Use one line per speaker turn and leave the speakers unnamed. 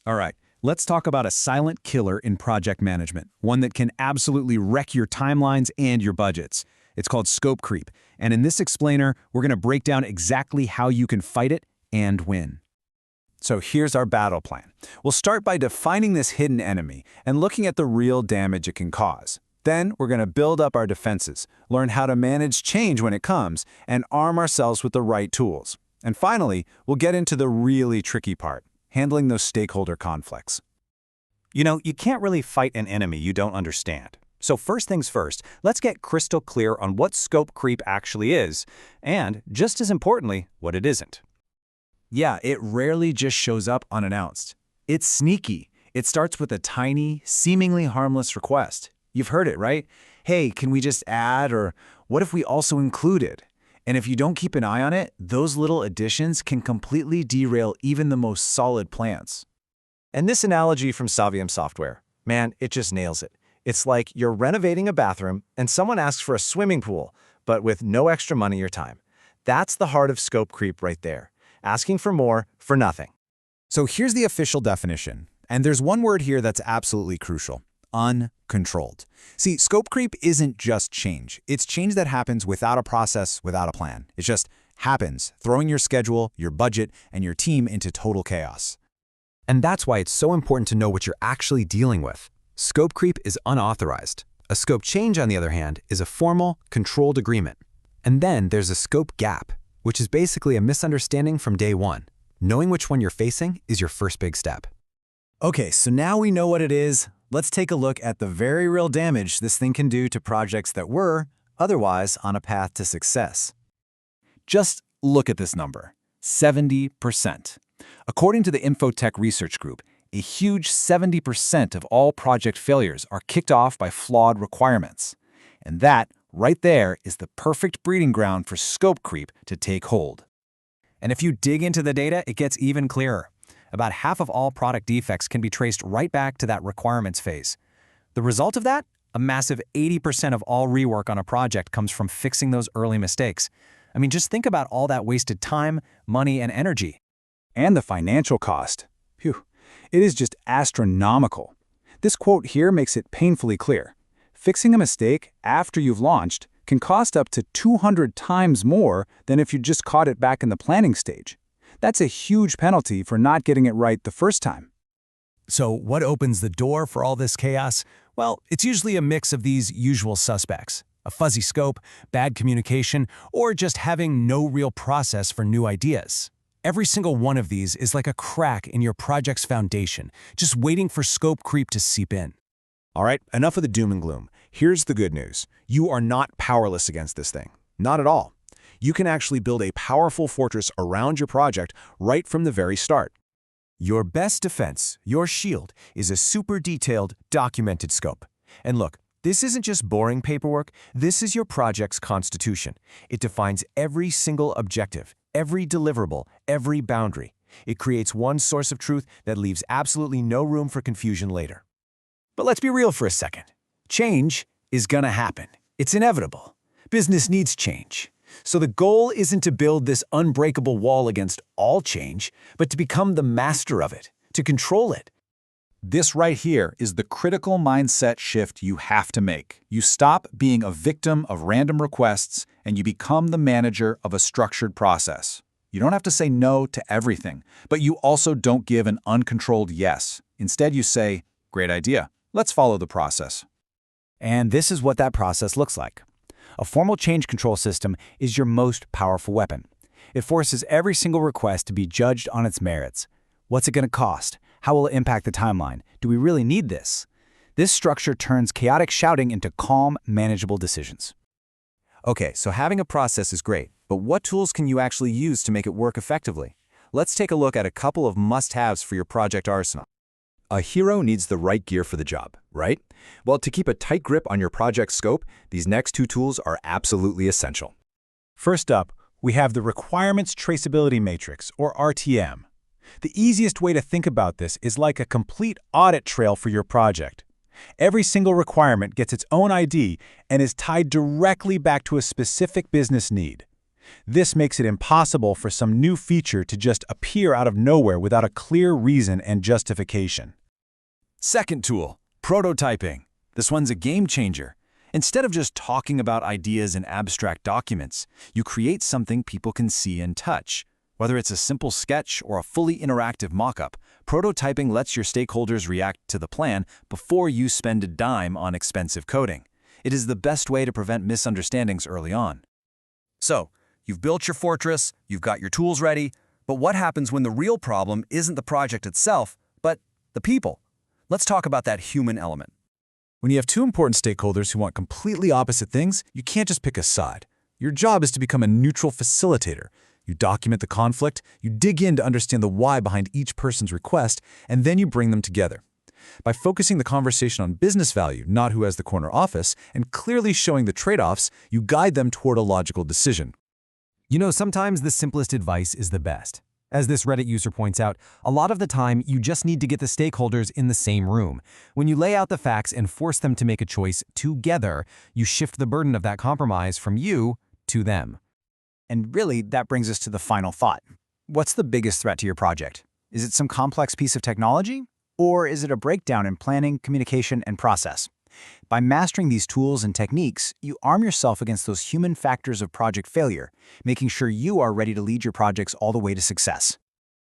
All right, let's talk about a silent killer in project management, one that can absolutely wreck your timelines and your budgets. It's called scope creep, and in this explainer, we're going to break down exactly how you can fight it and win. So here's our battle plan. We'll start by defining this hidden enemy and looking at the real damage it can cause. Then we're going to build up our defenses, learn how to manage change when it comes, and arm ourselves with the right tools. And finally, we'll get into the really tricky part, handling those stakeholder conflicts.
You can't really fight an enemy you don't understand. So first things first, let's get crystal clear on what scope creep actually is, and, just as importantly, what it isn't.
Yeah, it rarely just shows up unannounced. It's sneaky. It starts with a tiny, seemingly harmless request. You've heard it, right? Hey, can we just add, or what if we also included? And if you don't keep an eye on it, those little additions can completely derail even the most solid plans.
And this analogy from Savium Software, man, it just nails it. It's like you're renovating a bathroom and someone asks for a swimming pool, but with no extra money or time. That's the heart of scope creep right there. Asking for more for nothing.
So here's the official definition. And there's one word here that's absolutely crucial. Uncontrolled. See, scope creep isn't just change. It's change that happens without a process, without a plan. It just happens, throwing your schedule, your budget, and your team into total chaos.
And that's why it's so important to know what you're actually dealing with. Scope creep is unauthorized. A scope change, on the other hand, is a formal, controlled agreement. And then there's a scope gap, which is basically a misunderstanding from day one. Knowing which one you're facing is your first big step.
Okay, so now we know what it is. Let's take a look at the very real damage this thing can do to projects that were, otherwise, on a path to success. Just look at this number, 70%. According to the Infotech Research Group, a huge 70% of all project failures are kicked off by flawed requirements. And that, right there, is the perfect breeding ground for scope creep to take hold. And if you dig into the data, it gets even clearer. About half of all product defects can be traced right back to that requirements phase. The result of that? A massive 80% of all rework on a project comes from fixing those early mistakes. I mean, just think about all that wasted time, money, and energy.
And the financial cost. Phew. It is just astronomical. This quote here makes it painfully clear. Fixing a mistake after you've launched can cost up to 200 times more than if you just caught it back in the planning stage. That's a huge penalty for not getting it right the first time.
So what opens the door for all this chaos? Well, it's usually a mix of these usual suspects. A fuzzy scope, bad communication, or just having no real process for new ideas. Every single one of these is like a crack in your project's foundation, just waiting for scope creep to seep in.
All right, enough of the doom and gloom. Here's the good news. You are not powerless against this thing. Not at all. You can actually build a powerful fortress around your project right from the very start.
Your best defense, your shield, is a super detailed, documented scope. And look, this isn't just boring paperwork. This is your project's constitution. It defines every single objective, every deliverable, every boundary. It creates one source of truth that leaves absolutely no room for confusion later.
But let's be real for a second. Change is gonna happen. It's inevitable. Business needs change. So the goal isn't to build this unbreakable wall against all change, but to become the master of it, to control it.
This right here is the critical mindset shift you have to make. You stop being a victim of random requests and you become the manager of a structured process. You don't have to say no to everything, but you also don't give an uncontrolled yes. Instead, you say, great idea. Let's follow the process.
And this is what that process looks like. A formal change control system is your most powerful weapon. It forces every single request to be judged on its merits. What's it going to cost? How will it impact the timeline? Do we really need this? This structure turns chaotic shouting into calm, manageable decisions.
Okay, so having a process is great, but what tools can you actually use to make it work effectively? Let's take a look at a couple of must-haves for your project arsenal. A hero needs the right gear for the job, right? Well, to keep a tight grip on your project scope, these next two tools are absolutely essential.
First up, we have the Requirements Traceability Matrix, or RTM. The easiest way to think about this is like a complete audit trail for your project. Every single requirement gets its own ID and is tied directly back to a specific business need. This makes it impossible for some new feature to just appear out of nowhere without a clear reason and justification.
Second tool, prototyping. This one's a game changer. Instead of just talking about ideas in abstract documents, you create something people can see and touch. Whether it's a simple sketch or a fully interactive mock-up, prototyping lets your stakeholders react to the plan before you spend a dime on expensive coding. It is the best way to prevent misunderstandings early on. So, you've built your fortress, you've got your tools ready, but what happens when the real problem isn't the project itself, but the people? Let's talk about that human element.
When you have two important stakeholders who want completely opposite things, you can't just pick a side. Your job is to become a neutral facilitator. You document the conflict, you dig in to understand the why behind each person's request, and then you bring them together. By focusing the conversation on business value, not who has the corner office, and clearly showing the trade-offs, you guide them toward a logical decision.
You know, sometimes the simplest advice is the best. As this Reddit user points out, a lot of the time you just need to get the stakeholders in the same room. When you lay out the facts and force them to make a choice together, you shift the burden of that compromise from you to them.
And really, that brings us to the final thought. What's the biggest threat to your project? Is it some complex piece of technology? Or is it a breakdown in planning, communication, and process? By mastering these tools and techniques, you arm yourself against those human factors of project failure, making sure you are ready to lead your projects all the way to success.